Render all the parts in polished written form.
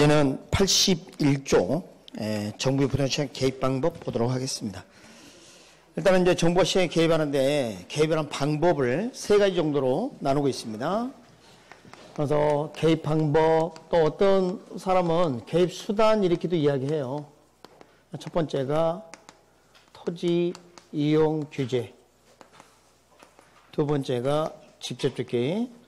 이제는 81조 정부의 부동산 개입 방법 보도록 하겠습니다. 일단은 이제 정부가 시장에 개입하는데 개입하는 방법을 세 가지 정도로 나누고 있습니다. 그래서 개입 방법, 또 어떤 사람은 개입 수단 이렇게도 이야기해요. 첫 번째가 토지 이용 규제, 두 번째가 직접적 개입,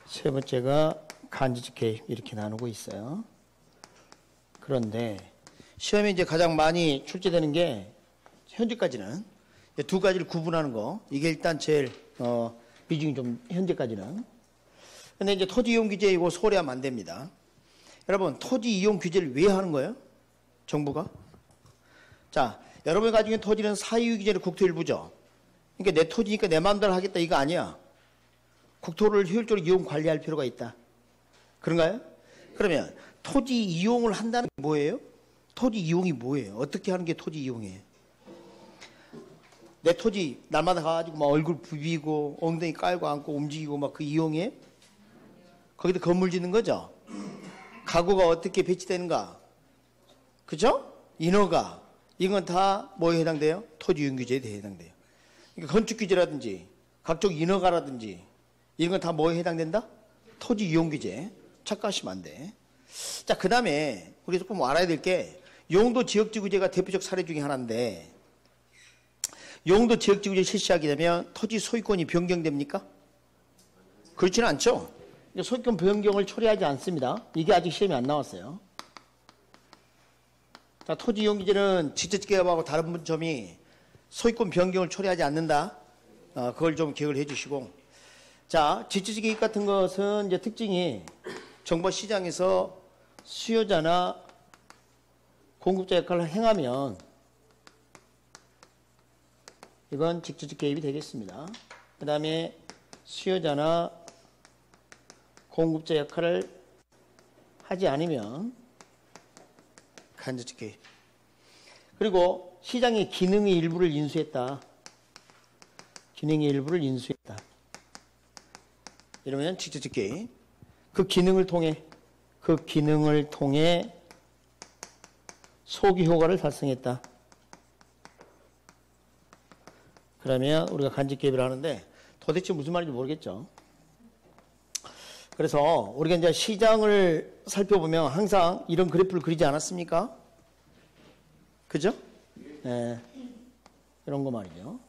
세 번째가 간접적 개입, 이렇게 나누고 있어요. 그런데 시험에 이제 가장 많이 출제되는 게 현재까지는 두 가지를 구분하는 거, 이게 일단 제일 비중이 좀 현재까지는. 근데 이제 토지 이용 규제 이거 소홀히하면 안 됩니다. 여러분, 토지 이용 규제를 왜 하는 거예요? 정부가? 자, 여러분이 가지고 있는 토지는 사유 규제는 국토 일부죠. 그러니까 내 토지니까 내 마음대로 하겠다 이거 아니야. 국토를 효율적으로 이용 관리할 필요가 있다. 그런가요? 그러면 토지 이용을 한다는 게 뭐예요? 토지 이용이 뭐예요? 어떻게 하는 게 토지 이용이에요? 내 토지 날마다 가가지고 막 얼굴 부비고 엉덩이 깔고 앉고 움직이고 막 그 이용해? 거기다 건물 짓는 거죠? 가구가 어떻게 배치되는가? 그죠? 인허가. 이건 다 뭐에 해당돼요? 토지 이용 규제에 해당돼요. 그러니까 건축 규제라든지 각종 인허가라든지 이런 건 다 뭐에 해당된다? 토지 이용 규제. 착각하시면 안 돼. 자, 그 다음에 우리 조금 알아야 될 게 용도 지역지 규제가 대표적 사례 중에 하나인데, 용도 지역지 규제 실시하게 되면 토지 소유권이 변경됩니까? 그렇지는 않죠. 소유권 변경을 처리하지 않습니다. 이게 아직 시험에 안 나왔어요. 자, 토지 이용 규제는 직접적 개입하고 다른 점이 소유권 변경을 처리하지 않는다. 그걸 좀 기억을 해 주시고. 자, 직접적 개입 같은 것은 이제 특징이 정부 시장에서 수요자나 공급자 역할을 행하면 이건 직접적 개입이 되겠습니다. 그 다음에 수요자나 공급자 역할을 하지 않으면 간접적 개입. 그리고 시장의 기능의 일부를 인수했다. 기능의 일부를 인수했다. 이러면 직접적 개입. 그 기능을 통해 소기 효과를 달성했다. 그러면 우리가 간접 개입을 하는데 도대체 무슨 말인지 모르겠죠. 그래서 우리가 이제 시장을 살펴보면 항상 이런 그래프를 그리지 않았습니까? 그죠? 네. 이런 거 말이죠.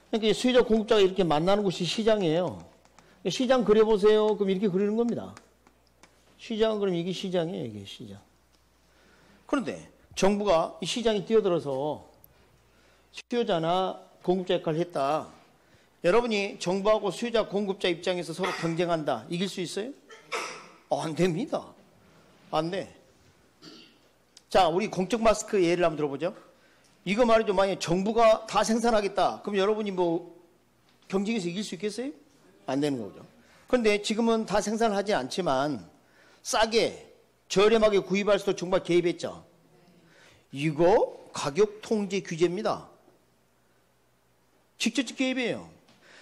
그러니까 수요자 공급자가 이렇게 만나는 곳이 시장이에요. 시장 그려보세요. 그럼 이렇게 그리는 겁니다. 시장, 그럼 이게 시장이에요. 이게 시장. 그런데 정부가 이 시장에 뛰어들어서 수요자나 공급자 역할을 했다. 여러분이 정부하고 수요자 공급자 입장에서 서로 경쟁한다. 이길 수 있어요? 안 됩니다. 안 돼. 자, 우리 공적 마스크 예를 한번 들어보죠. 이거 말이죠. 만약에 정부가 다 생산하겠다. 그럼 여러분이 뭐 경쟁에서 이길 수 있겠어요? 안 되는 거죠. 그런데 지금은 다 생산을 하지 않지만 싸게 저렴하게 구입할 수도 정말 개입했죠. 이거 가격 통제 규제입니다. 직접적 개입이에요.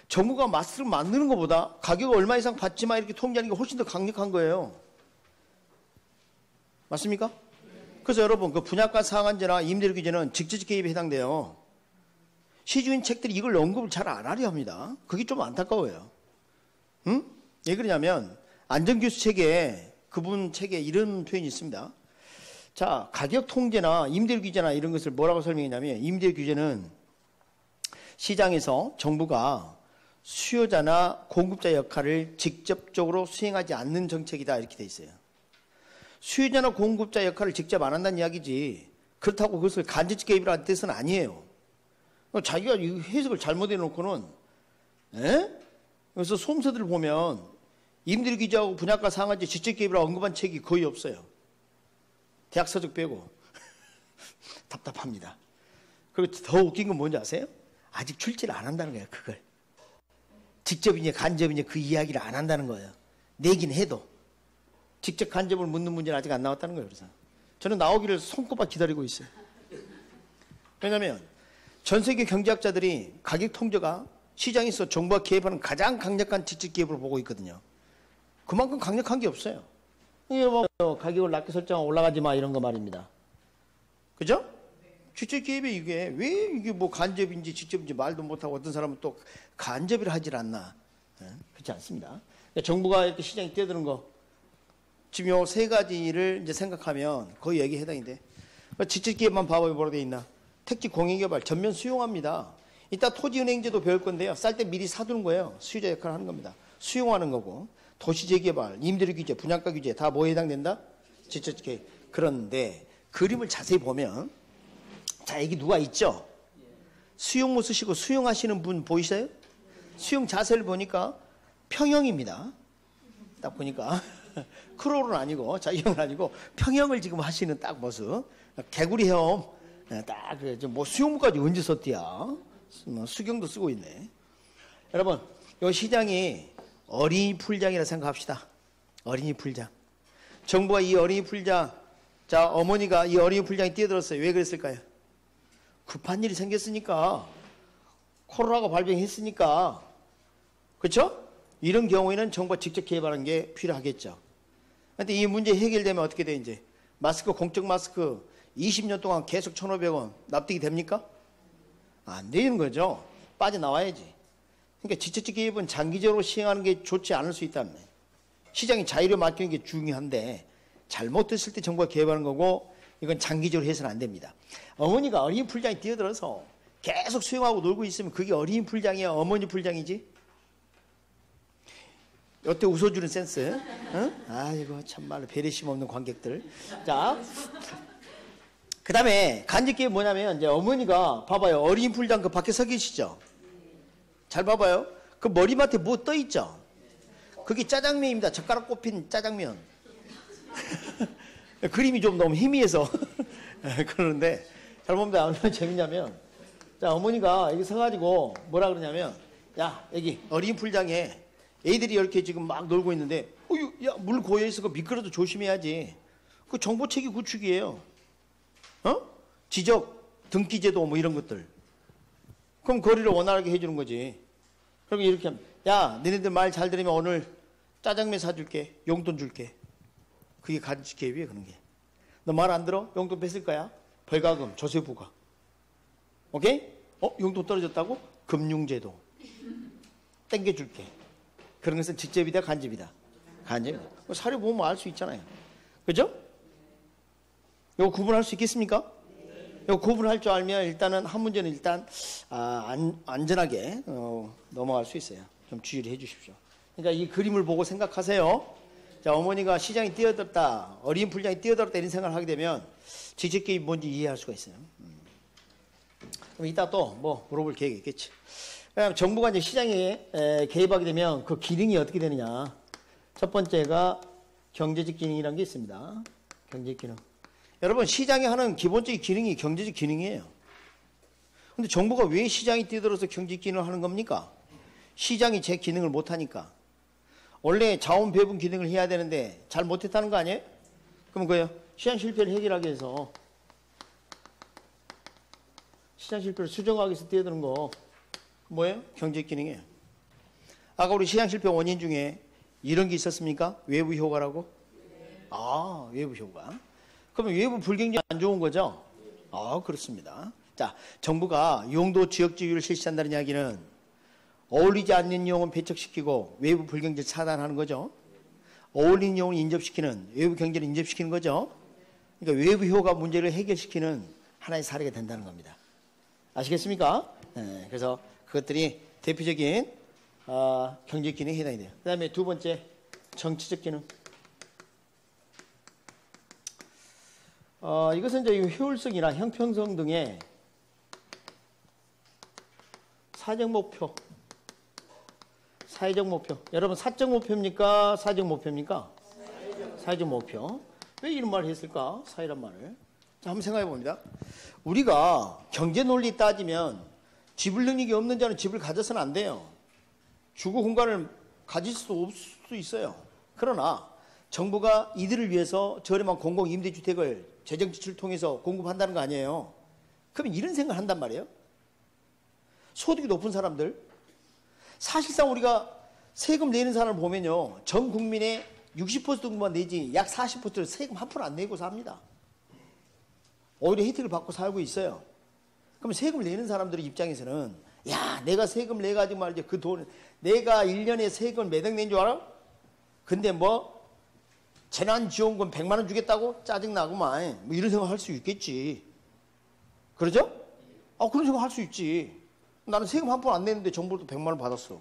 정부가 마스크를 만드는 것보다 가격을 얼마 이상 받지만 이렇게 통제하는 게 훨씬 더 강력한 거예요. 맞습니까? 그래서 여러분, 그 분양가 상한제나 임대료 규제는 직접적 개입에 해당돼요. 시주인 책들이 이걸 언급을 잘 안 하려 합니다. 그게 좀 안타까워요. 응? 왜 그러냐면 안전교수 책에, 그분 책에 이런 표현이 있습니다. 자, 가격 통제나 임대료 규제나 이런 것을 뭐라고 설명했냐면, 임대료 규제는 시장에서 정부가 수요자나 공급자 역할을 직접적으로 수행하지 않는 정책이다, 이렇게 돼 있어요. 수요자나 공급자 역할을 직접 안 한다는 이야기지, 그렇다고 그것을 간접적 개입이라는 뜻은 아니에요. 자기가 이 해석을 잘못해 놓고는, 그래서 소음서들을 보면 임대료 규제하고 분양가 상한제 직접 개입이라고 언급한 책이 거의 없어요. 대학 서적 빼고. 답답합니다. 그리고 더 웃긴 건 뭔지 아세요? 아직 출제를 안 한다는 거예요, 그걸. 직접이냐 간접이냐 그 이야기를 안 한다는 거예요. 내긴 해도. 직접 간접을 묻는 문제는 아직 안 나왔다는 거예요. 그래서 저는 나오기를 손꼽아 기다리고 있어요. 왜냐하면 전 세계 경제학자들이 가격 통제가 시장에서 정부가 개입하는 가장 강력한 직접 개입으로 보고 있거든요. 그만큼 강력한 게 없어요. 이게 뭐 가격을 낮게 설정하고 올라가지 마 이런 거 말입니다. 그죠? 직접기업이 이게 왜 이게 뭐 간접인지 직접인지 말도 못하고 어떤 사람은 또 간접이라 하질 않나. 그렇지 않습니다. 그러니까 정부가 이렇게 시장에 뛰어드는 거 지금 요 세 가지를 이제 생각하면 거의 여기에 해당이 돼. 직접기업만 봐봐요. 뭐로 돼 있나? 택지 공인개발 전면 수용합니다. 이따 토지은행제도 배울 건데요. 쌀 때 미리 사두는 거예요. 수요자 역할을 하는 겁니다. 수용하는 거고 도시재개발, 임대료 규제, 분양가 규제 다 뭐에 해당된다? 직접기업. 그런데 그림을 자세히 보면 자 여기 누가 있죠? 수용모 쓰시고 수용하시는 분 보이세요? 수용 자세를 보니까 평형입니다. 딱 보니까 크롤은 아니고 자유형은 아니고 평형을 지금 하시는 딱 모습. 개구리 헤엄 딱 뭐 수용모까지 언제 썼디야? 수경도 쓰고 있네. 여러분 이 시장이 어린이 풀장이라 생각합시다. 어린이 풀장. 정부가 이 어린이 풀장 자 어머니가 이 어린이 풀장에 뛰어들었어요. 왜 그랬을까요? 급한 일이 생겼으니까 코로나가 발병했으니까 그렇죠? 이런 경우에는 정부가 직접 개발하는 게 필요하겠죠. 그런데 이 문제 해결되면 어떻게 돼 이제 마스크 공적 마스크 20년 동안 계속 1,500원 납득이 됩니까? 안 되는 거죠. 빠져나와야지. 그러니까 직접 개입은 장기적으로 시행하는 게 좋지 않을 수 있다는 거예요. 시장이 자유를 맡기는 게 중요한데 잘못됐을 때 정부가 개발하는 거고 이건 장기적으로 해서는 안 됩니다. 어머니가 어린이 풀장에 뛰어들어서 계속 수영하고 놀고 있으면 그게 어린이 풀장이야? 어머니 풀장이지? 어때 웃어주는 센스? 응? 아이고 참말로 배려심 없는 관객들. 자, 그 다음에 간접기업이 뭐냐면 이제 어머니가 봐봐요. 어린이 풀장 그 밖에 서 계시죠? 잘 봐봐요. 그 머리맡에 뭐 떠 있죠? 그게 짜장면입니다. 젓가락 꼽힌 짜장면. 그림이 좀 너무 희미해서 그러는데 잘 보면 얼마나 재밌냐면 자 어머니가 여기 서가지고 뭐라 그러냐면 야 여기 어린이 풀장에 애들이 이렇게 지금 막 놀고 있는데 어유 야 물 고여있어. 그 미끄러도 조심해야지. 그 정보체계 구축이에요. 어? 지적 등기제도 뭐 이런 것들. 그럼 거리를 원활하게 해주는 거지. 그리고 이렇게 하면 야 너네들 말 잘 들으면 오늘 짜장면 사줄게. 용돈 줄게. 그게 간접기업이에요. 그런 게. 너 말 안 들어? 용돈 뺏을 거야. 벌가금 조세 부과. 오케이? 용돈 떨어졌다고? 금융제도. 땡겨줄게. 그런 것은 직접이다 간접이다. 간접이다. 사례 보면 알 수 있잖아요. 그죠? 이거 구분할 수 있겠습니까? 이거 구분할 줄 알면 일단은 한 문제는 일단 안전하게 넘어갈 수 있어요. 좀 주의를 해 주십시오. 그러니까 이 그림을 보고 생각하세요. 자, 어머니가 시장에 뛰어들었다, 어린 풀장에 뛰어들었다 이런 생각을 하게 되면 직접기업이 뭔지 이해할 수가 있어요. 그럼 이따 또 뭐 물어볼 계획이 있겠지. 그럼 정부가 이제 시장에 개입하게 되면 그 기능이 어떻게 되느냐. 첫 번째가 경제적 기능이라는 게 있습니다. 경제적 기능. 여러분 시장이 하는 기본적인 기능이 경제적 기능이에요. 근데 정부가 왜 시장에 뛰어들어서 경제적 기능을 하는 겁니까? 시장이 제 기능을 못하니까. 원래 자원 배분 기능을 해야 되는데 잘 못했다는 거 아니에요? 그럼 그예요. 시장 실패를 해결하기 위해서 시장 실패를 수정하기 위해서 뛰어드는 거 뭐예요? 경제 기능이에요. 아까 우리 시장 실패 원인 중에 이런 게 있었습니까? 외부 효과라고? 아, 외부 효과. 그러면 외부 불경제 안 좋은 거죠? 아, 그렇습니다. 자, 정부가 용도 지역주의를 실시한다는 이야기는 어울리지 않는 이용은 배척시키고 외부 불경제를 차단하는 거죠. 어울리는 이용을 인접시키는, 외부 경제를 인접시키는 거죠. 그러니까 외부 효과 문제를 해결시키는 하나의 사례가 된다는 겁니다. 아시겠습니까? 네, 그래서 그것들이 대표적인 경제 기능에 해당이 돼요. 그 다음에 두 번째, 정치적 기능. 이것은 이제 효율성이나 형평성 등의 사회적 목표. 사회적 목표. 여러분 사적 목표입니까? 사회적 목표입니까? 사회적 목표. 왜 이런 말을 했을까? 사회란 말을. 자, 한번 생각해 봅니다. 우리가 경제 논리 따지면 지불 능력이 없는 자는 집을 가져서는 안 돼요. 주거 공간을 가질 수 없을 수 있어요. 그러나 정부가 이들을 위해서 저렴한 공공임대주택을 재정지출을 통해서 공급한다는 거 아니에요. 그러면 이런 생각을 한단 말이에요. 소득이 높은 사람들. 사실상 우리가 세금 내는 사람을 보면요, 전 국민의 60% 정도만 내지 약 40%를 세금 한 푼 안 내고 삽니다. 오히려 혜택을 받고 살고 있어요. 그럼 세금을 내는 사람들의 입장에서는, 야, 내가 세금을 내가지고 말이지, 그 돈, 내가 1년에 세금을 몇 억 낸 줄 알아? 근데 뭐 재난지원금 100만 원 주겠다고? 짜증나구만. 뭐 이런 생각 할 수 있겠지. 그러죠? 그런 생각 할 수 있지. 나는 세금 한 푼 안 내는데 정부도 100만 원 받았어.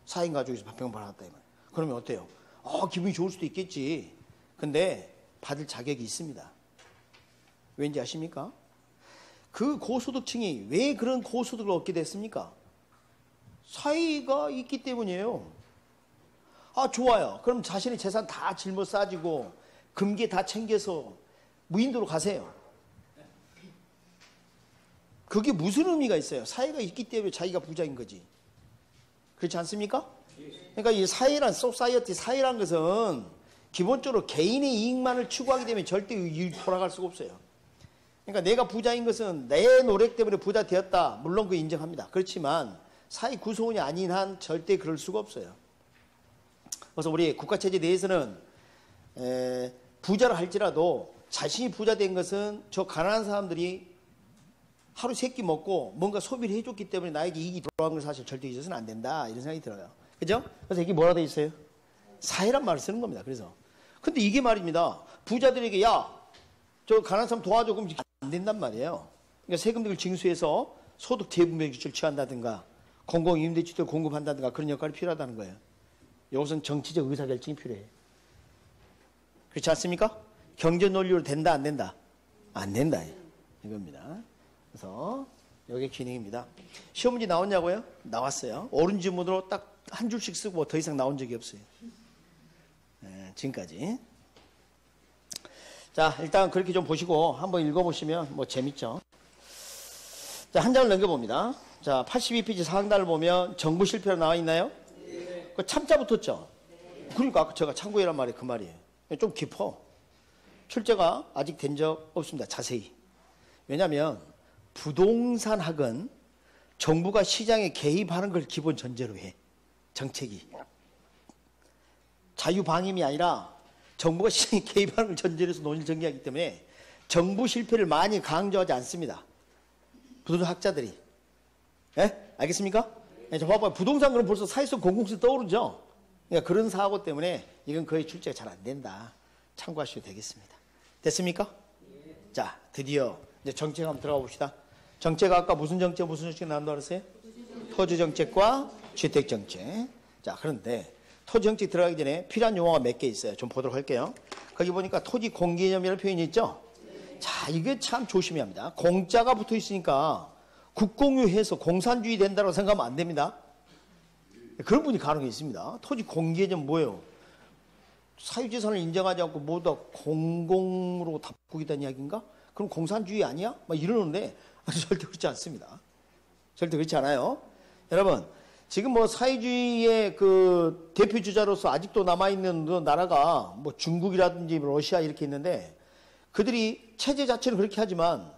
4인 가족에서 100만 원 받았다. 그러면 어때요? 기분이 좋을 수도 있겠지. 근데 받을 자격이 있습니다. 왠지 아십니까? 그 고소득층이 왜 그런 고소득을 얻게 됐습니까? 사이가 있기 때문이에요. 좋아요. 그럼 자신의 재산 다 짊어싸지고 금괴 다 챙겨서 무인도로 가세요. 그게 무슨 의미가 있어요? 사이가 있기 때문에 자기가 부자인 거지. 그렇지 않습니까? 그러니까 이 사회란, 소사이어티, 사회란 것은 기본적으로 개인의 이익만을 추구하기 때문에 절대 돌아갈 수가 없어요. 그러니까 내가 부자인 것은 내 노력 때문에 부자 되었다. 물론 그거 인정합니다. 그렇지만 사회 구성원이 아닌 한 절대 그럴 수가 없어요. 그래서 우리 국가체제 내에서는 부자를 할지라도 자신이 부자 된 것은 저 가난한 사람들이 하루 세 끼 먹고 뭔가 소비를 해줬기 때문에 나에게 이익이 돌아간 건 사실 절대 있어서는 안 된다. 이런 생각이 들어요. 그죠? 그래서 이게 뭐라 돼 있어요? 사회란 말을 쓰는 겁니다. 그래서. 근데 이게 말입니다. 부자들에게, 야, 저 가난한 사람 도와줘. 그럼 안 된단 말이에요. 그러니까 세금들을 징수해서 소득 재분배 규칙을 취한다든가 공공임대주택을 공급한다든가 그런 역할이 필요하다는 거예요. 이것은 정치적 의사결정이 필요해요. 그렇지 않습니까? 경제 논리로 된다, 안 된다? 안 된다. 이겁니다. 그래서 이게 기능입니다. 시험 문제 나왔냐고요? 나왔어요. 옳은 지문으로 딱 한 줄씩 쓰고 더 이상 나온 적이 없어요. 지금까지. 자, 일단 그렇게 좀 보시고 한번 읽어보시면 뭐 재밌죠. 자, 한 장을 넘겨봅니다. 자, 82페이지 상단을 보면 정부 실패로 나와 있나요? 네. 그 참자 붙었죠? 네. 그러니까 아까 제가 참고해란 말이 그 말이에요. 좀 깊어. 출제가 아직 된 적 없습니다. 자세히. 왜냐하면 부동산 학은 정부가 시장에 개입하는 걸 기본 전제로 해. 정책이. 자유방임이 아니라 정부가 시장에 개입하는 걸 전제로 해서 논의를 전개하기 때문에 정부 실패를 많이 강조하지 않습니다. 부동산 학자들이. 예? 알겠습니까? 네, 저 봐봐요. 부동산 그럼 벌써 사회성 공공세 떠오르죠? 그러니까 그런 사고 때문에 이건 거의 출제가 잘 안 된다. 참고하셔도 되겠습니다. 됐습니까? 예. 자, 드디어 이제 정책 한번 들어가 봅시다. 정책 아까 무슨 정책 나온다고 그랬어요? 토지정책과 주택정책. 자, 그런데 토지정책 들어가기 전에 필요한 용어가 몇 개 있어요. 좀 보도록 할게요. 거기 보니까 토지 공개념이라는 표현이 있죠? 자, 이게 참 조심해야 합니다. 공짜가 붙어 있으니까 국공유해서 공산주의 된다고 생각하면 안 됩니다. 그런 분이 가능해 있습니다. 토지 공개념 뭐예요? 사유재산을 인정하지 않고 모두 다 공공으로 다 바꾸겠다는 이야기인가? 그럼 공산주의 아니야? 막 이러는데 절대 그렇지 않습니다. 절대 그렇지 않아요. 여러분, 지금 뭐 사회주의의 그 대표 주자로서 아직도 남아있는 나라가 뭐 중국이라든지 러시아 이렇게 있는데 그들이 체제 자체는 그렇게 하지만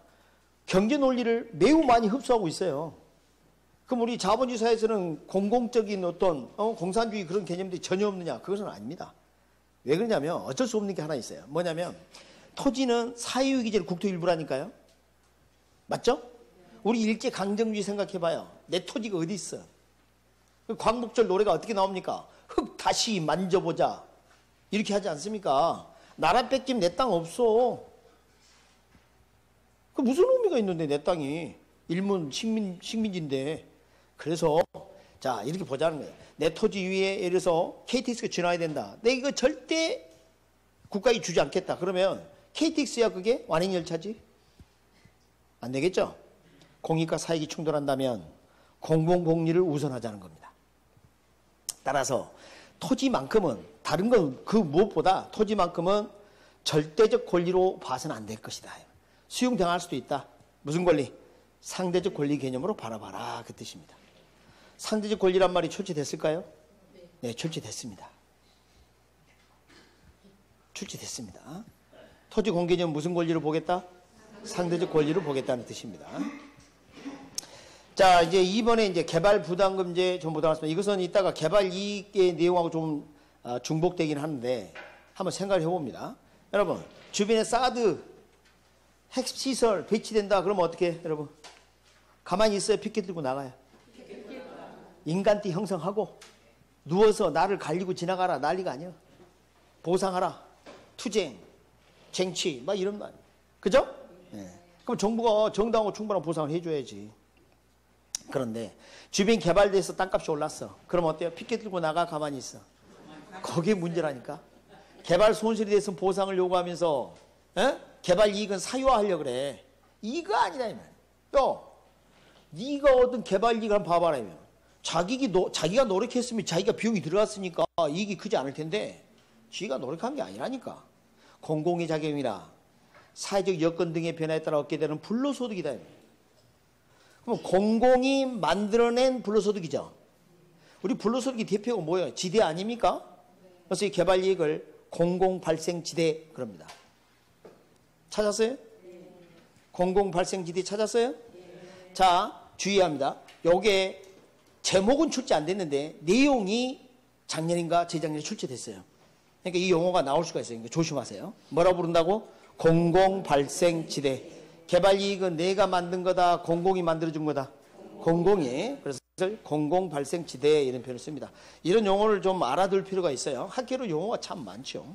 경제 논리를 매우 많이 흡수하고 있어요. 그럼 우리 자본주의 사회에서는 공공적인 어떤 공산주의 그런 개념들이 전혀 없느냐? 그것은 아닙니다. 왜 그러냐면 어쩔 수 없는 게 하나 있어요. 뭐냐면 토지는 사유이기제의 국토 일부라니까요. 맞죠? 우리 일제강점주의 생각해봐요. 내 토지가 어디 있어? 광복절 노래가 어떻게 나옵니까? 흙 다시 만져보자. 이렇게 하지 않습니까? 나라 뺏기면 내 땅 없어. 그 무슨 의미가 있는데 내 땅이 일문 식민지인데. 그래서 자 이렇게 보자는 거예요. 내 토지 위에 예를 들어서 KTX가 지나야 된다. 내가 이거 절대 국가에 주지 않겠다. 그러면 KTX야 그게 완행열차지? 안 되겠죠? 공익과 사익이 충돌한다면 공공복리를 우선하자는 겁니다. 따라서 토지만큼은 다른 건 그 무엇보다 토지만큼은 절대적 권리로 봐서는 안 될 것이다. 수용당할 수도 있다. 무슨 권리? 상대적 권리 개념으로 바라봐라. 그 뜻입니다. 상대적 권리란 말이 출제됐을까요? 네, 출제됐습니다. 출제됐습니다. 토지 공개념 무슨 권리로 보겠다? 상대적 권리로 보겠다는 뜻입니다. 자, 이제 이번에 이제 개발 부담금제 전부 나왔습니다. 이것은 이따가 개발 이익의 내용하고 좀 중복되긴 하는데 한번 생각을 해봅니다. 여러분, 주변에 사드 핵시설 배치된다 그러면 어떻게 해, 여러분? 가만히 있어요? 피켓 들고 나가요? 인간띠 형성하고 누워서 나를 갈리고 지나가라 난리가 아니야. 보상하라, 투쟁, 쟁취 막 이런 말, 그죠? 네. 그럼 정부가 정당하고 충분한 보상을 해줘야지. 그런데 주변 개발돼서 땅값이 올랐어. 그럼 어때요? 피켓 들고 나가 가만히 있어. 거기에 문제라니까. 개발 손실이 됐으면 보상을 요구하면서 개발 이익은 사유화하려고 그래. 이거 아니라 이 말이야. 또 네가 얻은 개발 이익을 한번 봐봐라. 자기가 노력했으면 자기가 비용이 들어갔으니까 이익이 크지 않을 텐데 지가 노력한 게 아니라니까. 공공의 작용이나 사회적 여건 등의 변화에 따라 얻게 되는 불로소득이다. 그럼 공공이 만들어낸 불로소득이죠. 우리 불로소득의 대표가 뭐예요? 지대 아닙니까? 그래서 이 개발 이익을 공공발생지대 그럽니다. 찾았어요? 공공발생지대 찾았어요? 자, 주의합니다. 요게 제목은 출제 안 됐는데 내용이 작년인가 재작년에 출제됐어요. 그러니까 이 용어가 나올 수가 있어요. 그러니까 조심하세요. 뭐라고 부른다고? 공공발생지대. 개발 이익은 내가 만든 거다, 공공이 만들어준 거다. 공공이. 그래서 공공발생지대 이런 표현을 씁니다. 이런 용어를 좀 알아둘 필요가 있어요. 학계로 용어가 참 많죠.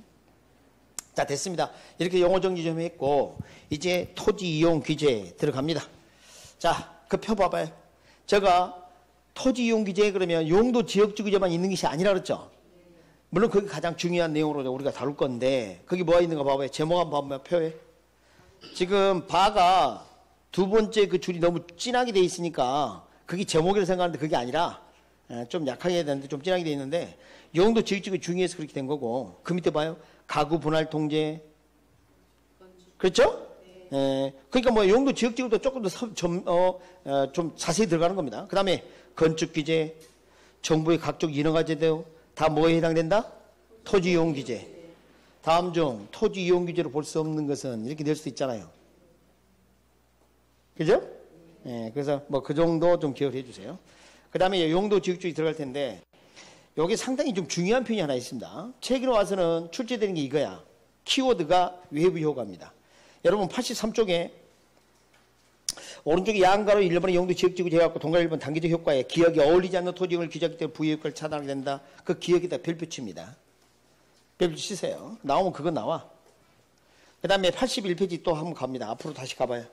자, 됐습니다. 이렇게 용어 정리 좀 했고 이제 토지 이용 규제 들어갑니다. 자, 그 표 봐봐요. 제가 토지 이용 규제 그러면 용도 지역주 규제만 있는 것이 아니라 그랬죠. 물론 그게 가장 중요한 내용으로 우리가 다룰 건데 거기 뭐가 있는가 봐봐요. 제목 한번 봐봐요. 표에. 지금 바가 두 번째 그 줄이 너무 진하게 돼 있으니까 그게 제목이라고 생각하는데 그게 아니라 좀 약하게 해야 되는데 좀 진하게 돼 있는데 용도 지역주가 중요해서 그렇게 된 거고 그 밑에 봐요. 가구 분할 통제. 그렇죠? 그러니까 뭐 용도 지역주도 조금 더 좀 자세히 들어가는 겁니다. 그 다음에 건축 규제, 정부의 각종 인허가제도 다 뭐에 해당된다? 토지 이용 규제. 다음 중 토지 이용 규제로 볼 수 없는 것은 이렇게 될 수 있잖아요. 그죠? 그래서 뭐 그 정도 좀 기억을 해주세요. 그 다음에 용도 지역주의 들어갈 텐데 여기 상당히 좀 중요한 표현이 하나 있습니다. 책으로 와서는 출제되는 게 이거야. 키워드가 외부 효과입니다. 여러분 83쪽에 오른쪽에 양가로 1번의 용도 지역지구 제외하고 동가 1번 단기적 효과에 기억이 어울리지 않는 토지용을 규제하기 때문에 부의 효과를 차단하게 된다. 그 기억에다 별표 칩니다. 별표 치세요. 나오면 그거 나와. 그 다음에 81페이지 또 한번 갑니다. 앞으로 다시 가봐요.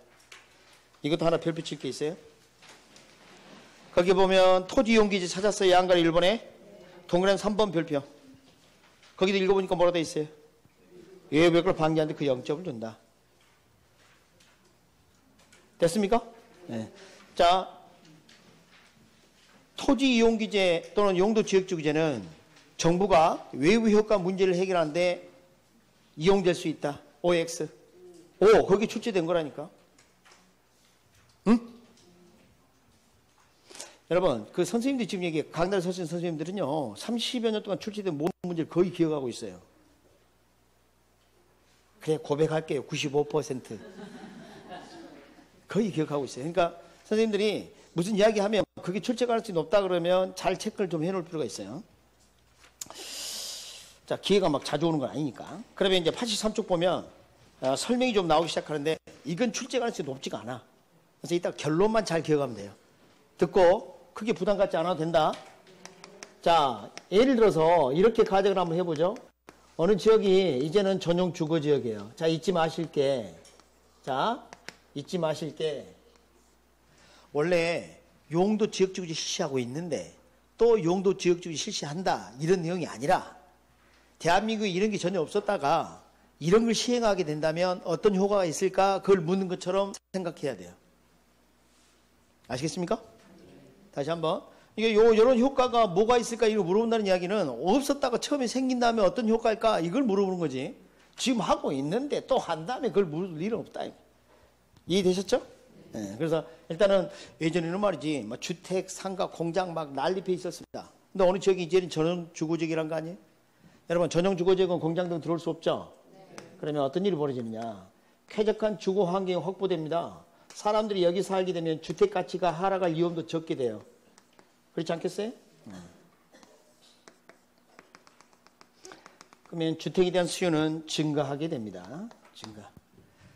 이것도 하나 별표 칠 게 있어요. 거기 보면 토지 이용 규제 찾았어요. 양가로 1번에 동그라미 3번 별표. 거기도 읽어보니까 뭐라 돼 있어요? 외부 효과를 방기하는데 그 0점을 준다. 됐습니까? 네. 자, 토지 이용 규제 또는 용도 지역주 규제는 정부가 외부 효과 문제를 해결하는데 이용될 수 있다. OX. 오, 거기 출제된 거라니까. 응? 여러분, 그 선생님들 지금 얘기해. 강달 서신 선생님들은요, 30여 년 동안 출제된 모든 문제를 거의 기억하고 있어요. 그래, 고백할게요. 95%. 거의 기억하고 있어요. 그러니까 선생님들이 무슨 이야기 하면 그게 출제 가능성이 높다 그러면 잘 체크를 좀 해놓을 필요가 있어요. 자, 기회가 막 자주 오는 건 아니니까. 그러면 이제 83쪽 보면 설명이 좀 나오기 시작하는데 이건 출제 가능성이 높지가 않아. 그래서 이따 결론만 잘 기억하면 돼요. 듣고 크게 부담 갖지 않아도 된다. 자, 예를 들어서 이렇게 가정을 한번 해보죠. 어느 지역이 이제는 전용 주거 지역이에요. 자, 잊지 마실 게. 자, 잊지 마실 게 원래 용도 지역주거지 실시하고 있는데 또 용도 지역주거지 실시한다 이런 내용이 아니라 대한민국에 이런 게 전혀 없었다가 이런 걸 시행하게 된다면 어떤 효과가 있을까 그걸 묻는 것처럼 생각해야 돼요. 아시겠습니까? 다시 한번 이게 이런 효과가 뭐가 있을까 이걸 물어본다는 이야기는 없었다가 처음에 생긴 다음에 어떤 효과일까 이걸 물어보는 거지 지금 하고 있는데 또 한 다음에 그걸 물을 일은 없다. 이해되셨죠? 네, 그래서 일단은 예전에는 말이지 막 주택, 상가, 공장 막 난립해 있었습니다. 근데 어느 지역이 이제는 전용 주거지역이란 거 아니에요? 여러분 전용 주거지역은 공장 등 들어올 수 없죠? 네. 그러면 어떤 일이 벌어지느냐? 쾌적한 주거 환경이 확보됩니다. 사람들이 여기 살게 되면 주택 가치가 하락할 위험도 적게 돼요. 그렇지 않겠어요? 그러면 주택에 대한 수요는 증가하게 됩니다. 증가.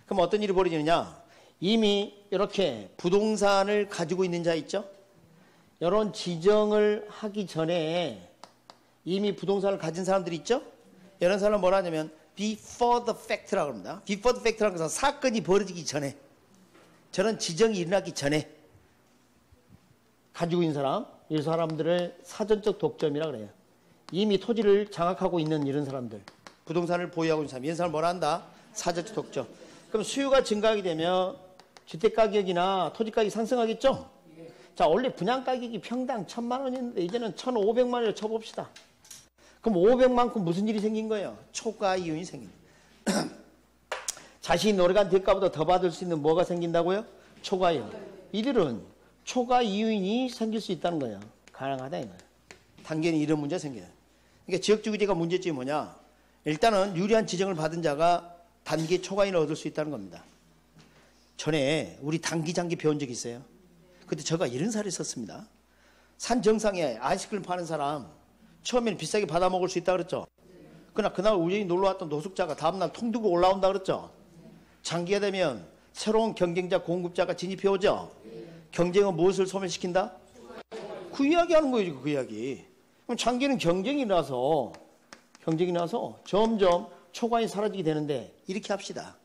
그럼 어떤 일이 벌어지느냐? 이미 이렇게 부동산을 가지고 있는 자 있죠? 이런 지정을 하기 전에 이미 부동산을 가진 사람들이 있죠? 이런 사람은 뭐라 하냐면 before the fact라고 합니다. before the fact라는 것은 사건이 벌어지기 전에, 저런 지정이 일어나기 전에 가지고 있는 사람, 이 사람들을 사전적 독점이라고 그래요. 이미 토지를 장악하고 있는 이런 사람들, 부동산을 보유하고 있는 사람, 이런 사람을 뭐라 한다? 사전적 독점. 그럼 수요가 증가하게 되면 주택가격이나 토지가격이 상승하겠죠? 자, 원래 분양가격이 평당 1,000만 원이었는데 이제는 1,500만 원을 쳐봅시다. 그럼 500만큼 무슨 일이 생긴 거예요? 초과 이윤이 생긴 거예요. 자신이 노력한 대가보다 더 받을 수 있는 뭐가 생긴다고요? 초과 이윤. 이들은 초과 이윤이 생길 수 있다는 거예요. 가능하다 이거예요. 단계는 이런 문제가 생겨요. 그러니까 지역주의제가 문제점이 뭐냐? 일단은 유리한 지정을 받은 자가 단기 초과이윤을 얻을 수 있다는 겁니다. 전에 우리 단기 장기 배운 적이 있어요. 그때 제가 이런 사례를 썼습니다. 산 정상에 아이스크림 파는 사람 처음에는 비싸게 받아 먹을 수 있다 그랬죠. 그러나 그날 우연히 놀러 왔던 노숙자가 다음날 통 들고 올라온다 그랬죠. 장기가 되면 새로운 경쟁자 공급자가 진입해 오죠. 경쟁은 무엇을 소멸시킨다? 그 이야기 하는 거예요. 그 이야기. 그럼 장기는 경쟁이 나서 점점 초과이 사라지게 되는데 이렇게 합시다.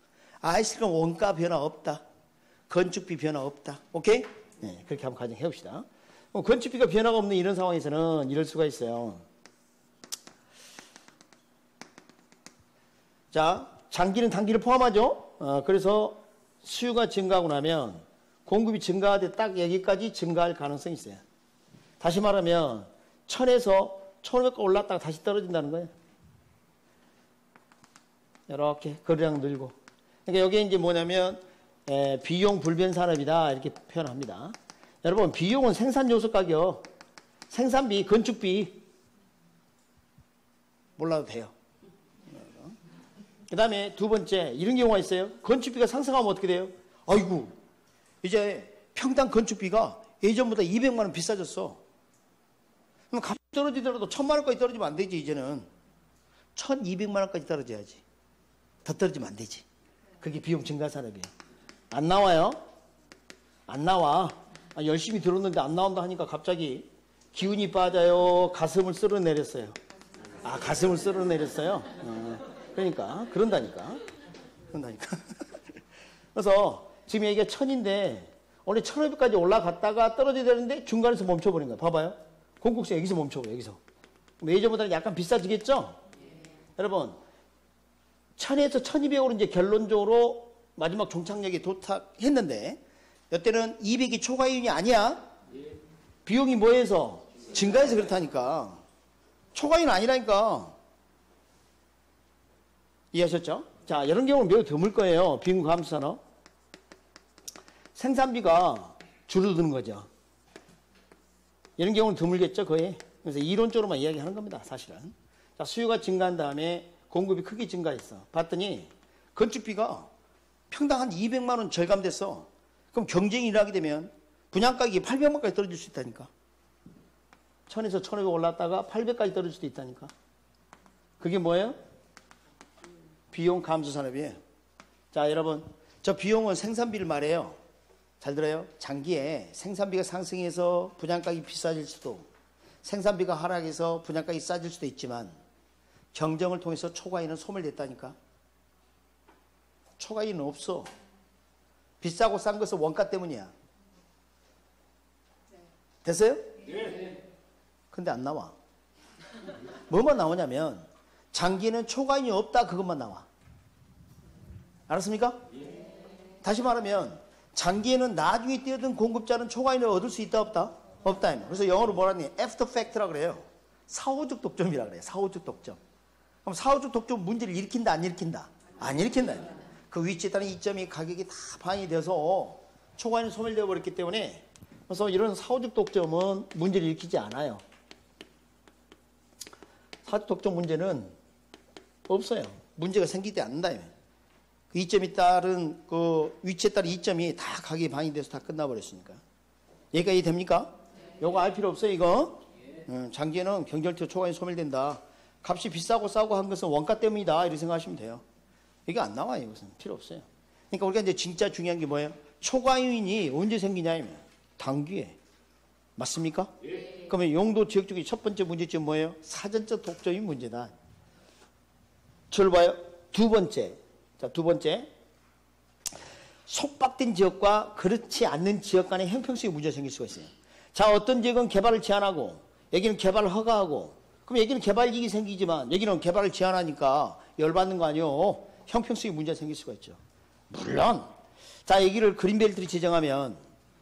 아이스크림 원가 변화 없다. 건축비 변화 없다. 오케이? 네, 그렇게 한번 가정해 봅시다. 건축비가 변화가 없는 이런 상황에서는 이럴 수가 있어요. 자, 장기는 단기를 포함하죠. 그래서 수요가 증가하고 나면 공급이 증가하되 딱 여기까지 증가할 가능성이 있어요. 다시 말하면 1000에서 1500까지 올랐다가 다시 떨어진다는 거예요. 이렇게 거래량 늘고. 그러니까 여기에 이제 뭐냐면 비용 불변 산업이다 이렇게 표현합니다. 여러분, 비용은 생산 요소 가격, 생산비, 건축비 몰라도 돼요. 그 다음에 두 번째, 이런 경우가 있어요. 건축비가 상승하면 어떻게 돼요? 아이고, 이제 평당 건축비가 예전보다 200만 원 비싸졌어. 그럼 값이 떨어지더라도 1000만 원까지 떨어지면 안 되지. 이제는 1200만 원까지 떨어져야지. 더 떨어지면 안 되지. 그게 비용 증가 산업이에요. 안 나와요? 안 나와. 열심히 들었는데 안 나온다 하니까 갑자기 기운이 빠져요. 가슴을 쓸어내렸어요. 아, 가슴을 쓸어내렸어요? 그러니까 그런다니까. 그래서 지금 여기가 1000인데 원래 1500까지 올라갔다가 떨어져야 되는데 중간에서 멈춰버린 거야. 봐봐요. 공국세 여기서 멈춰버려. 여기서. 예전보다는 약간 비싸지겠죠? 여러분, 1000에서 1200으로 이제 결론적으로 마지막 종착역에 도착했는데 이때는 200이 초과이윤이 아니야. 비용이 뭐해서? 증가해서 그렇다니까. 초과이윤 아니라니까. 이해하셨죠? 자, 이런 경우는 매우 드물 거예요. 빈곤 감소 산업. 생산비가 줄어드는 거죠. 이런 경우는 드물겠죠, 거의. 그래서 이론적으로만 이야기하는 겁니다, 사실은. 자, 수요가 증가한 다음에 공급이 크게 증가했어. 봤더니 건축비가 평당 한 200만 원 절감됐어. 그럼 경쟁이 일어나게 되면 분양가격이 800만까지 떨어질 수 있다니까. 1000에서 1500 올랐다가 800까지 떨어질 수도 있다니까. 그게 뭐예요? 비용 감소 산업이에요. 자, 여러분, 저 비용은 생산비를 말해요. 잘 들어요? 장기에 생산비가 상승해서 분양가격이 비싸질 수도, 생산비가 하락해서 분양가격이 싸질 수도 있지만 경쟁을 통해서 초과이는 소멸됐다니까. 초과이는 없어. 비싸고 싼 것은 원가 때문이야. 됐어요? 네. 근데 안 나와. 뭐만 나오냐면 장기에는 초과인이 없다, 그것만 나와. 알았습니까? 다시 말하면 장기에는 나중에 뛰어든 공급자는 초과인을 얻을 수 있다, 없다? 없다. 그래서 영어로 뭐라니? after fact라고 그래요. 사후적 독점이라고 그래요. 사후적 독점. 그럼 사후적 독점 문제를 일으킨다, 안 일으킨다? 안 일으킨다. 그 위치에 따른 이점이 가격이 다 반영이 돼서 초과인이 소멸되어 버렸기 때문에, 그래서 이런 사후적 독점은 문제를 일으키지 않아요. 사후적 독점 문제는 없어요. 문제가 생기지 않는다. 그 이점이 따른 그 위치에 따른 이점이 다 가격이 반영이 돼서 다 끝나버렸으니까. 여기까지 됩니까? 요거 알 필요 없어요, 이거. 장기에는 경절투 초과이 소멸된다. 값이 비싸고 싸고 한 것은 원가 때문이다. 이렇게 생각하시면 돼요. 이게 안 나와요, 이것은. 필요 없어요. 그러니까 우리가 이제 진짜 중요한 게 뭐예요? 초과요인이 언제 생기냐면 단기에. 맞습니까? 예. 그러면 용도 지역주기 첫 번째 문제점 뭐예요? 사전적 독점이 문제다. 저를 봐요. 두 번째. 자, 두 번째. 속박된 지역과 그렇지 않는 지역 간의 형평성의 문제가 생길 수가 있어요. 자, 어떤 지역은 개발을 제한하고 여기는 개발을 허가하고 그럼 여기는 개발 이익이 생기지만 여기는 개발을 제한하니까 열받는 거 아니에요. 형평성의 문제가 생길 수가 있죠. 물론 자, 여기를 그린벨트를 지정하면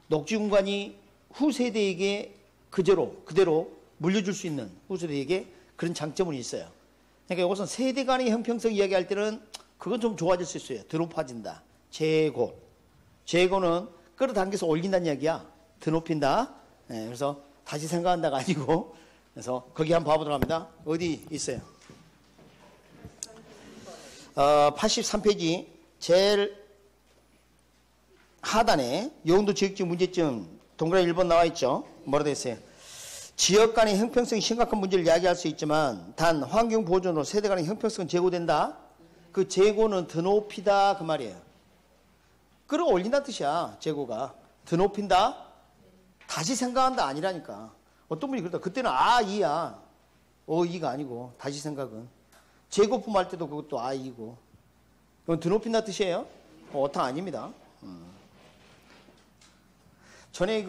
녹지 공간이 후세대에게 그대로 물려줄 수 있는 후세대에게 그런 장점은 있어요. 그러니까 이것은 세대 간의 형평성 이야기할 때는 그건 좀 좋아질 수 있어요. 더 높아진다. 재고는 끌어당겨서 올린다는 이야기야. 더 높인다. 네, 그래서 다시 생각한다가 아니고 그래서 거기 한번 봐보도록 합니다. 어디 있어요? 83페이지 제일 하단에 용도 지역적 문제점 동그라미 1번 나와 있죠. 뭐라 되어 있어요? 지역 간의 형평성이 심각한 문제를 야기할 수 있지만 단 환경 보존으로 세대 간의 형평성은 제고된다. 그 제고는 더 높이다 그 말이에요. 끌어올린다는 뜻이야. 제고가 더 높인다. 다시 생각한다 아니라니까. 어떤 분이 그러다 그때는 이야. 이가 아니고 다시 생각은 제고품 할 때도 그것도 이고 그건 더 높인다 뜻이에요. 오타 아닙니다. 전에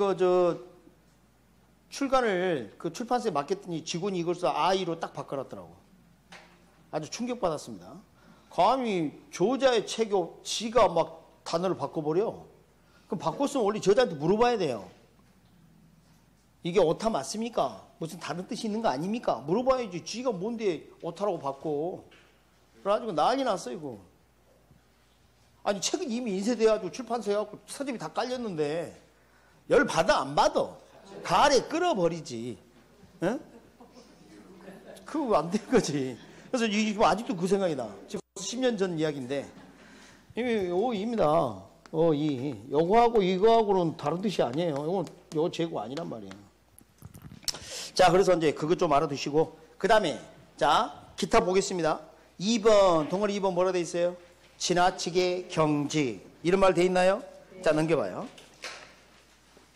출간을 그 출판사에 맡겼더니 직원이 이걸 써 아이로 딱 바꿔놨더라고. 아주 충격받았습니다. 감히 저자의 책을 지가 막 단어를 바꿔버려. 그럼 바꿨으면 원래 저자한테 물어봐야 돼요. 이게 오타 맞습니까? 무슨 다른 뜻이 있는 거 아닙니까? 물어봐야지. 지가 뭔데 오타라고 바꿔. 그래가지고 난리 났어 이거. 아니 책은 이미 인쇄돼가지고 출판사에 갖고 서점이 다 깔렸는데 열 받아 안 받아? 가을에 끌어버리지. 응? 그거 안 된 거지. 그래서 지금 아직도 그 생각이 나. 지금 10년 전 이야기인데 입니다. 요거하고 이거하고는 다른 뜻이 아니에요. 요거 재고 아니란 말이에요. 자, 그래서 이제 그것 좀 알아두시고 그 다음에 자 기타 보겠습니다. 2번 동아리 2번 뭐라 돼 있어요? 지나치게 경지 이런 말 돼 있나요? 자, 넘겨봐요.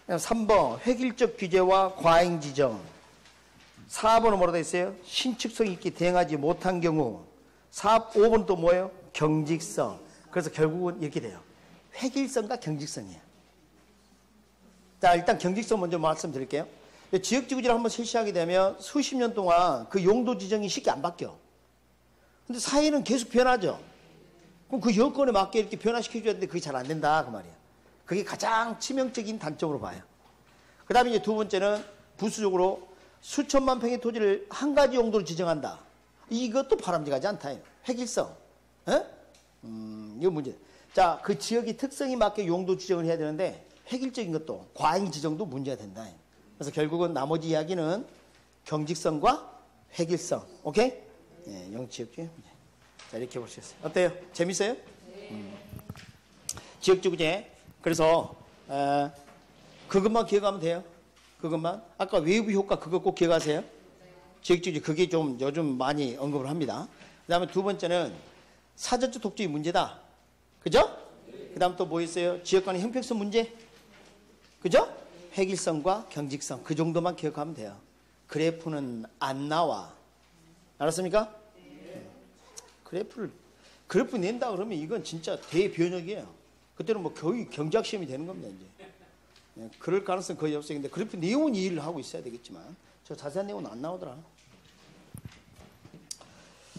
3번 획일적 규제와 과잉 지정. 4번은 뭐라 돼 있어요? 신축성 있게 대응하지 못한 경우. 5번 또 뭐예요? 경직성. 그래서 결국은 이렇게 돼요. 획일성과 경직성이에요. 자, 일단 경직성 먼저 말씀드릴게요. 지역지구지를 한번 실시하게 되면 수십 년 동안 그 용도 지정이 쉽게 안 바뀌어. 근데 사회는 계속 변하죠. 그럼 그 여건에 맞게 이렇게 변화시켜줘야 되는데 그게 잘 안 된다 그 말이에요. 그게 가장 치명적인 단점으로 봐요. 그 다음에 이제 두 번째는 부수적으로 수천만 평의 토지를 한 가지 용도로 지정한다. 이것도 바람직하지 않다. 획일성. 이거 문제. 자, 그 지역의 특성에 맞게 용도 지정을 해야 되는데 획일적인 것도 과잉 지정도 문제가 된다. 그래서 결국은 나머지 이야기는 경직성과 획일성. 오케이? 예, 영지역주의. 자, 이렇게 볼 수 있어요. 어때요? 재밌어요? 지역주구제. 그래서 그것만 기억하면 돼요. 그것만. 아까 외부 효과 그거 꼭 기억하세요. 지역주구제 그게 좀 요즘 많이 언급을 합니다. 그 다음에 두 번째는 사전적 독점이 문제다. 그죠? 그 다음 또 뭐 있어요? 지역 간의 형평성 문제. 그죠? 획일성과 경직성. 그 정도만 기억하면 돼요. 그래프는 안 나와. 알았습니까? 그래프 낸다 그러면 이건 진짜 대변혁이에요. 그때는 뭐 거의 경제학 시험이 되는 겁니다, 이제. 그럴 가능성 거의 없어요. 근데 그래프 내용은 이해를 하고 있어야 되겠지만, 저 자세한 내용은 안 나오더라.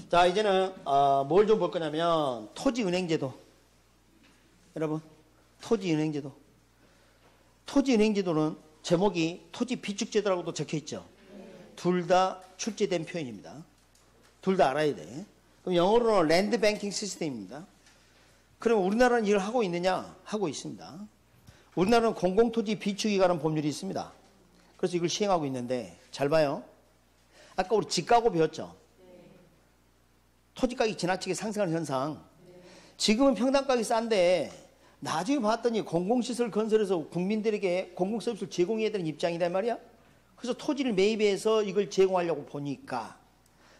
자, 이제는, 뭘 좀 볼 거냐면, 토지은행제도. 여러분, 토지은행제도. 토지은행제도는 제목이 토지비축제도라고도 적혀 있죠. 둘 다 출제된 표현입니다. 둘 다 알아야 돼. 그럼 영어로는 랜드 뱅킹 시스템입니다. 그럼 우리나라는 이걸 하고 있느냐? 하고 있습니다. 우리나라는 공공토지 비축에 관한 법률이 있습니다. 그래서 이걸 시행하고 있는데 잘 봐요. 아까 우리 집가구 배웠죠? 토지 가격이 지나치게 상승하는 현상. 지금은 평당가격이 싼데 나중에 봤더니 공공시설 건설에서 국민들에게 공공서비스를 제공해야 되는 입장이란 말이야. 그래서 토지를 매입해서 이걸 제공하려고 보니까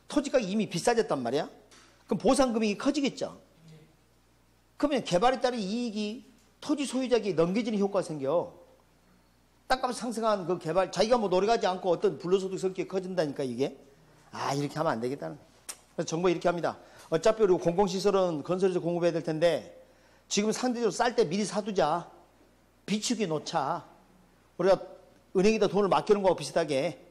토지가격이 이미 비싸졌단 말이야. 그럼 보상금액이 커지겠죠. 그러면 개발에 따른 이익이 토지 소유자에게 넘겨지는 효과가 생겨. 땅값 상승한 그 개발, 자기가 뭐 노력하지 않고 어떤 불로소득 성격이 커진다니까 이게. 이렇게 하면 안 되겠다는. 그래서 정부가 이렇게 합니다. 어차피 우리 공공시설은 건설에서 공급해야 될 텐데 지금 상대적으로 쌀 때 미리 사두자. 비축해 놓자. 우리가 은행에다 돈을 맡기는 거하고 비슷하게.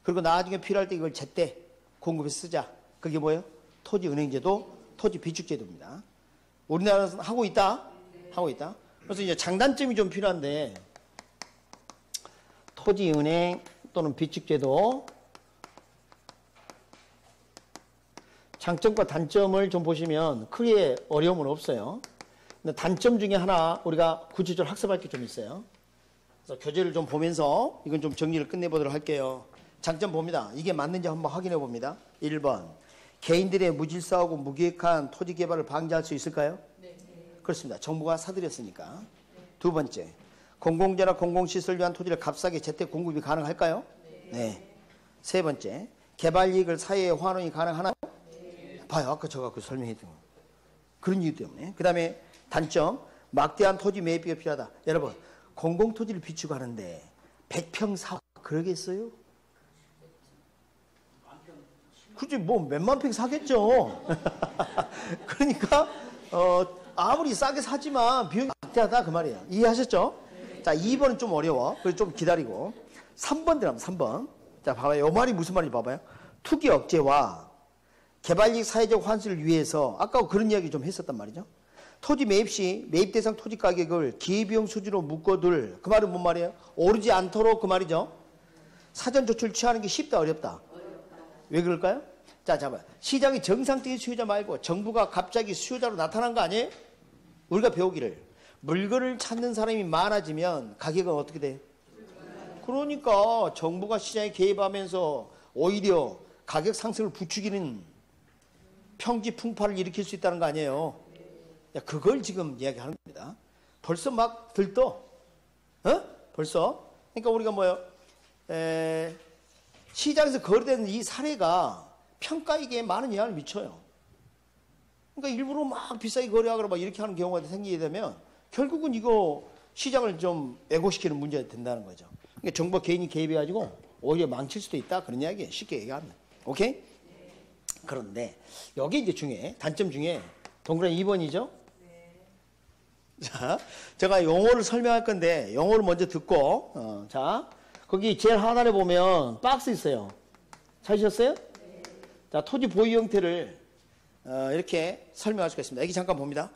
그리고 나중에 필요할 때 이걸 제때 공급해서 쓰자. 그게 뭐예요? 토지은행제도, 토지비축제도입니다. 우리나라에서는 하고 있다? 하고 있다. 그래서 이제 장단점이 좀 필요한데 토지은행 또는 비축제도 장점과 단점을 좀 보시면 크게 어려움은 없어요. 근데 단점 중에 하나 우리가 구체적으로 학습할 게 좀 있어요. 그래서 교재를 좀 보면서 이건 좀 정리를 끝내보도록 할게요. 장점 봅니다. 이게 맞는지 한번 확인해 봅니다. 1번. 개인들의 무질서하고 무계획한 토지 개발을 방지할 수 있을까요? 네. 그렇습니다. 정부가 사들였으니까. 두 번째. 공공재나 공공시설을 위한 토지를 값싸게 재택 공급이 가능할까요? 네. 세 번째. 개발 이익을 사회에 환원이 가능하나요? 네. 봐요. 아까 저 갖고 설명했던 거. 그런 이유 때문에. 그 다음에 단점. 막대한 토지 매입비가 필요하다. 여러분. 공공토지를 비축하는데 100평 사고 그러겠어요? 굳이 뭐 몇만 평 사겠죠. 그러니까 아무리 싸게 사지만 비용이 막대하다 그 말이에요. 이해하셨죠? 자, 2번은 좀 어려워. 그래서 좀 기다리고 3번 들어가면 3번. 자, 봐봐요. 이 말이 무슨 말인지 봐봐요. 투기 억제와 개발이익 사회적 환수를 위해서 아까 그런 이야기 좀 했었단 말이죠. 토지 매입 시 매입 대상 토지 가격을 기회비용 수준으로 묶어둘. 그 말은 뭔 말이에요? 오르지 않도록 그 말이죠. 사전 조치를 취하는 게 쉽다 어렵다? 왜 그럴까요? 자, 봐봐요. 시장이 정상적인 수요자 말고 정부가 갑자기 수요자로 나타난 거 아니에요? 우리가 배우기를. 물건을 찾는 사람이 많아지면 가격은 어떻게 돼요? 그러니까 정부가 시장에 개입하면서 오히려 가격 상승을 부추기는 평지 풍파를 일으킬 수 있다는 거 아니에요? 그걸 지금 이야기하는 겁니다. 벌써 막 들떠. 벌써. 그러니까 우리가 뭐요? 시장에서 거래되는 이 사례가 평가이익에 많은 영향을 미쳐요. 그러니까 일부러 막 비싸게 거래하거나 막 이렇게 하는 경우가 생기게 되면 결국은 이거 시장을 좀 왜곡시키는 문제가 된다는 거죠. 그러니까 정부가 개인이 개입해가지고 오히려 망칠 수도 있다. 그런 이야기예요. 쉽게 얘기하면. 오케이? 그런데 여기 이제 중에 단점 중에 동그라미 2번이죠. 자, 제가 용어를 설명할 건데 용어를 먼저 듣고 자, 거기 제일 하단에 보면 박스 있어요. 찾으셨어요? 네. 자, 토지 보유 형태를 이렇게 설명할 수가 있습니다. 여기 잠깐 봅니다.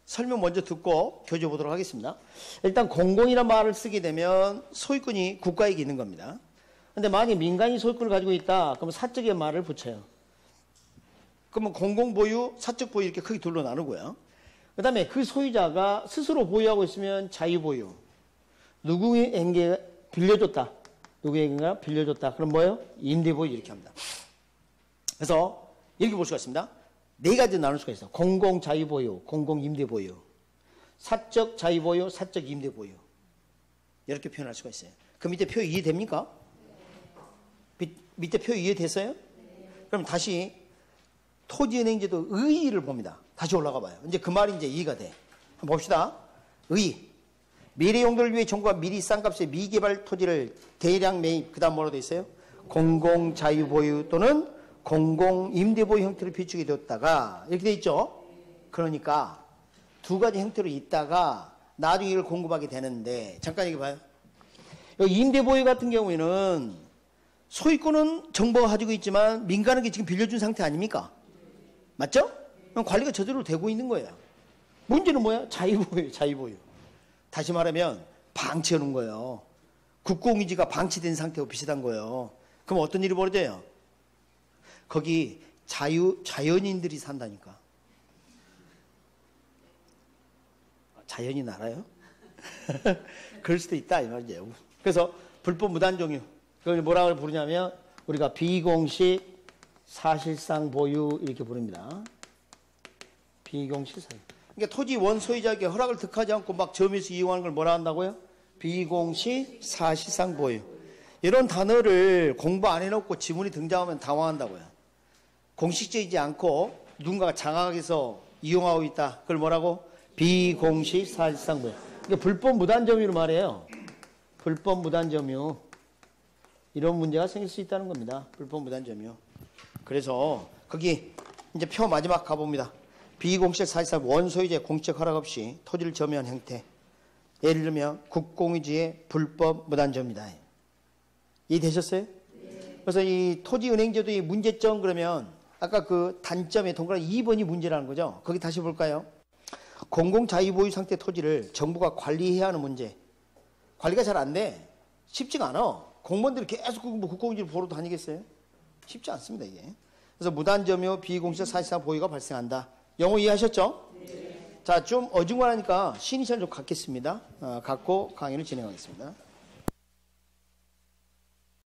설명 먼저 듣고 교재 보도록 하겠습니다. 일단 공공이라는 말을 쓰게 되면 소유권이 국가에게 있는 겁니다. 근데 만약에 민간이 소유권을 가지고 있다, 그러면 사적의 말을 붙여요. 그러면 공공보유, 사적보유 이렇게 크게 둘로 나누고요. 그 다음에 그 소유자가 스스로 보유하고 있으면 자유보유. 누구에게 빌려줬다. 누구에게가 빌려줬다. 그럼 뭐예요? 임대보유 이렇게 합니다. 그래서 이렇게 볼 수가 있습니다. 네 가지 나눌 수가 있어요. 공공자유보유, 공공임대보유, 사적 자유보유, 사적 임대보유. 이렇게 표현할 수가 있어요. 그 밑에 표 이해됩니까? 밑에 표 이해됐어요? 그럼 다시 토지은행제도 의의를 봅니다. 다시 올라가 봐요. 이제 그 말이 이제 이해가 돼. 한번 봅시다. 의의. 미래 용도를 위해 정부가 미리 싼 값에 미개발 토지를 대량 매입, 그 다음 뭐라고 돼 있어요? 공공자유보유 또는 공공임대보유 형태로 비축이 되었다가 이렇게 돼 있죠? 그러니까 두 가지 형태로 있다가 나중에 이걸 공급하게 되는데 잠깐 얘기 봐요. 여기 임대보유 같은 경우에는 소유권은 정부가 가지고 있지만 민간에게 지금 빌려준 상태 아닙니까? 맞죠? 그럼 관리가 저대로 되고 있는 거예요. 문제는 뭐야? 자유보유, 자유보유. 다시 말하면 방치해 놓은 거예요. 국공유지가 방치된 상태와 비슷한 거예요. 그럼 어떤 일이 벌어져요? 거기 자연인들이 산다니까. 자연인 알아요? 그럴 수도 있다 이 말이에요. 그래서 불법 무단종유. 그걸 뭐라고 부르냐면 우리가 비공식 사실상 보유 이렇게 부릅니다. 비공식 사유. 그러니까 토지 원소유자에게 허락을 득하지 않고 막 점유해서 이용하는 걸 뭐라 한다고요? 비공시 사실상 보유. 이런 단어를 공부 안 해놓고 지문이 등장하면 당황한다고요. 공식적이지 않고 누군가가 장악해서 이용하고 있다. 그걸 뭐라고? 비공시 사실상 보유. 그러니까 불법 무단점유로 말해요. 불법 무단점유. 이런 문제가 생길 수 있다는 겁니다. 불법 무단점유. 그래서 거기 이제 표 마지막 가봅니다. 비공식 사실상 원소유자의 공적 허락 없이 토지를 점유한 형태. 예를 들면 국공유지의 불법 무단점유다. 이해되셨어요? 네. 그래서 이 토지은행제도의 문제점 그러면 아까 그 단점의 동그라미 2번이 문제라는 거죠. 거기 다시 볼까요? 공공자유보유 상태 토지를 정부가 관리해야 하는 문제. 관리가 잘 안 돼. 쉽지가 않아. 공무원들이 계속 국공유지를 보러 다니겠어요? 쉽지 않습니다, 이게. 그래서 무단점유 비공식 사실상 보유가 발생한다. 영어 이해하셨죠? 네. 자, 좀 어중간하니까 시니션 좀 갖겠습니다. 갖고 강의를 진행하겠습니다.